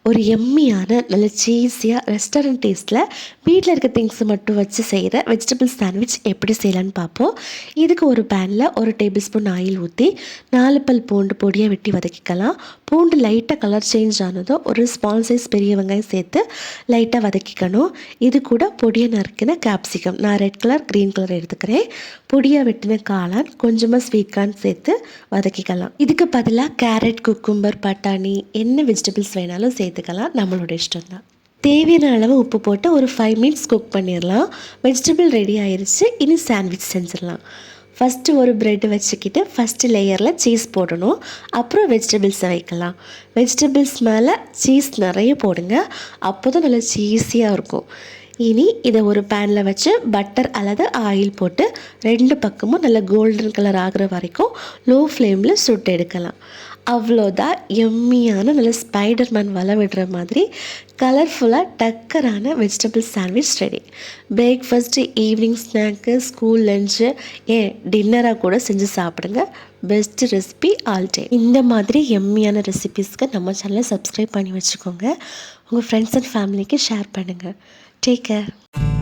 ஒரு எம்மியான நல்ல சீஸியாக ரெஸ்டாரண்ட் டேஸ்ட்டில் வீட்டில் இருக்க திங்ஸை மட்டும் வச்சு செய்கிற வெஜிடபிள் சாண்ட்விச் எப்படி செய்யலான்னு பார்ப்போம். இதுக்கு ஒரு பேனில் 1 டேபிள் ஸ்பூன் ஆயில் ஊற்றி 4 பல் பூண்டு பொடியாக வெட்டி வதக்கிக்கலாம். பூண்டு லைட்டாக கலர் சேஞ்ச் ஆனதும் ஒரு ஸ்மால் சைஸ் பெரிய வெங்காயம் சேர்த்து லைட்டாக வதக்கிக்கணும். இது கூட பொடியை நறுக்கின கேப்சிகம், நான் ரெட் கலர் க்ரீன் கலர் எடுத்துக்கிறேன். பொடியாக வெட்டின காளான், கொஞ்சமாக ஸ்வீட் கார்ன் சேர்த்து வதக்கிக்கலாம். இதுக்கு பதிலாக கேரட், குக்கும்பர், பட்டாணி என்ன வெஜிடபிள்ஸ் வேணாலும் சேர்த்துக்கலாம், நம்மளோட இஷ்டம் தான். தேவையான அளவு உப்பு போட்டு ஒரு 5 மினிட்ஸ் குக் பண்ணிடலாம். வெஜிடபிள் ரெடி ஆயிடுச்சு. இனி சாண்ட்விச் செஞ்சிடலாம். ஃபஸ்ட்டு ஒரு ப்ரெட்டு வச்சுக்கிட்டு ஃபஸ்ட்டு லேயரில் சீஸ் போடணும். அப்புறம் வெஜிடபிள்ஸை வைக்கலாம். வெஜிடபிள்ஸ் மேலே சீஸ் நிறைய போடுங்க, அப்போ தான் நல்லா சீஸியாக இருக்கும். இனி இதை ஒரு பேனில் வச்சு பட்டர் அல்லது ஆயில் போட்டு 2 பக்கமும் நல்லா கோல்டன் கலர் ஆகிற வரைக்கும் லோ ஃப்ளேமில் சுட்டு எடுக்கலாம். அவ்வளோதான், எம்மியான நல்ல ஸ்பைடர்மேன் வலை விடுற மாதிரி கலர்ஃபுல்லாக டக்கரான vegetable sandwich ready. Breakfast, evening snack, school lunch, ஏன் டின்னராக கூட செஞ்சு சாப்பிடுங்க. Best recipe all time. இந்த மாதிரி எம்மியான ரெசிபீஸ்க்கு நம்ம சேனலை சப்ஸ்கிரைப் பண்ணி வச்சுக்கோங்க. உங்கள் ஃப்ரெண்ட்ஸ் அண்ட் ஃபேமிலிக்கு ஷேர் பண்ணுங்கள். Take care.